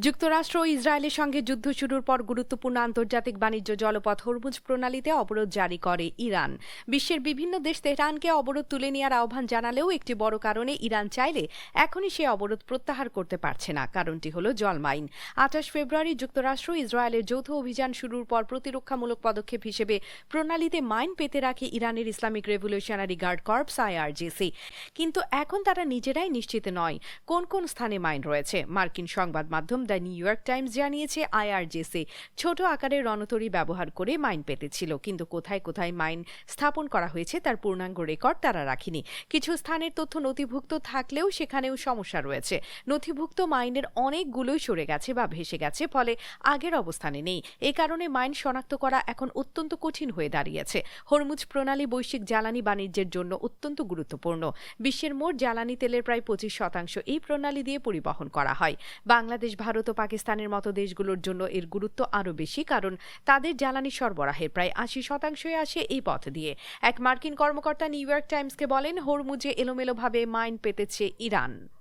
যুক্তরাষ্ট্র ও ইসরায়েলের সঙ্গে যুদ্ধ শুরুর পর গুরুত্বপূর্ণ আন্তর্জাতিক বাণিজ্য জলপথ হরমুজ প্রণালীতে অবরোধ জারি করে ইরান। বিশ্বের বিভিন্ন দেশ তেহরানকে অবরোধ তুলে নেওয়ার আহ্বান জানালেও একটি বড় কারণে ইরান চাইলে এখনই সে অবরোধ প্রত্যাহার করতে পারছে না। কারণটি হল জলমাইন। ২৮ ফেব্রুয়ারি যুক্তরাষ্ট্র ইসরায়েলের যৌথ অভিযান শুরুর পর প্রতিরক্ষামূলক পদক্ষেপ হিসেবে প্রণালীতে মাইন পেতে রাখে ইরানের Islamic revolutionary guard corps IRGC. কিন্তু এখন তারা নিজেরাই নিশ্চিত নয় কোন কোন স্থানে মাইন রয়েছে। মার্কিন সংবাদ মাধ্যম দ্য নিউ ইয়র্ক টাইমস জানিয়েছে, আইআরজিসি ছোট আকারের রণতরী ব্যবহার করে মাইন পেতেছিল, কিন্তু কোথায় কোথায় মাইন স্থাপন করা হয়েছে তার পূর্ণাঙ্গ রেকর্ড তারা রাখেনি। কিছু স্থানের তথ্য নথিভুক্ত থাকলেও সেখানেও সমস্যা রয়েছে। নথিভুক্ত মাইনের অনেকগুলোই সরে গেছে বা ভেসে গেছে, ফলে আগের অবস্থানে নেই। এ কারণে মাইন শনাক্ত করা এখন অত্যন্ত কঠিন হয়ে দাঁড়িয়েছে। হরমুজ প্রণালী বৈশ্বিক জ্বালানি বাণিজ্যের জন্য অত্যন্ত গুরুত্বপূর্ণ। বিশ্বের মোট জ্বালানি তেলের প্রায় 25% এই প্রণালী দিয়ে পরিবহন করা হয়। বাংলাদেশ, ভারত ও পাকিস্তানের মতো দেশগুলোর জন্য এর গুরুত্ব আরও বেশি, কারণ তাদের জ্বালানি সরবরাহের প্রায় 80% আসে এই পথ দিয়ে। এক মার্কিন কর্মকর্তা নিউ ইয়র্ক টাইমসকে বলেন, হরমুজে এলোমেলোভাবে মাইন পেতেছে ইরান।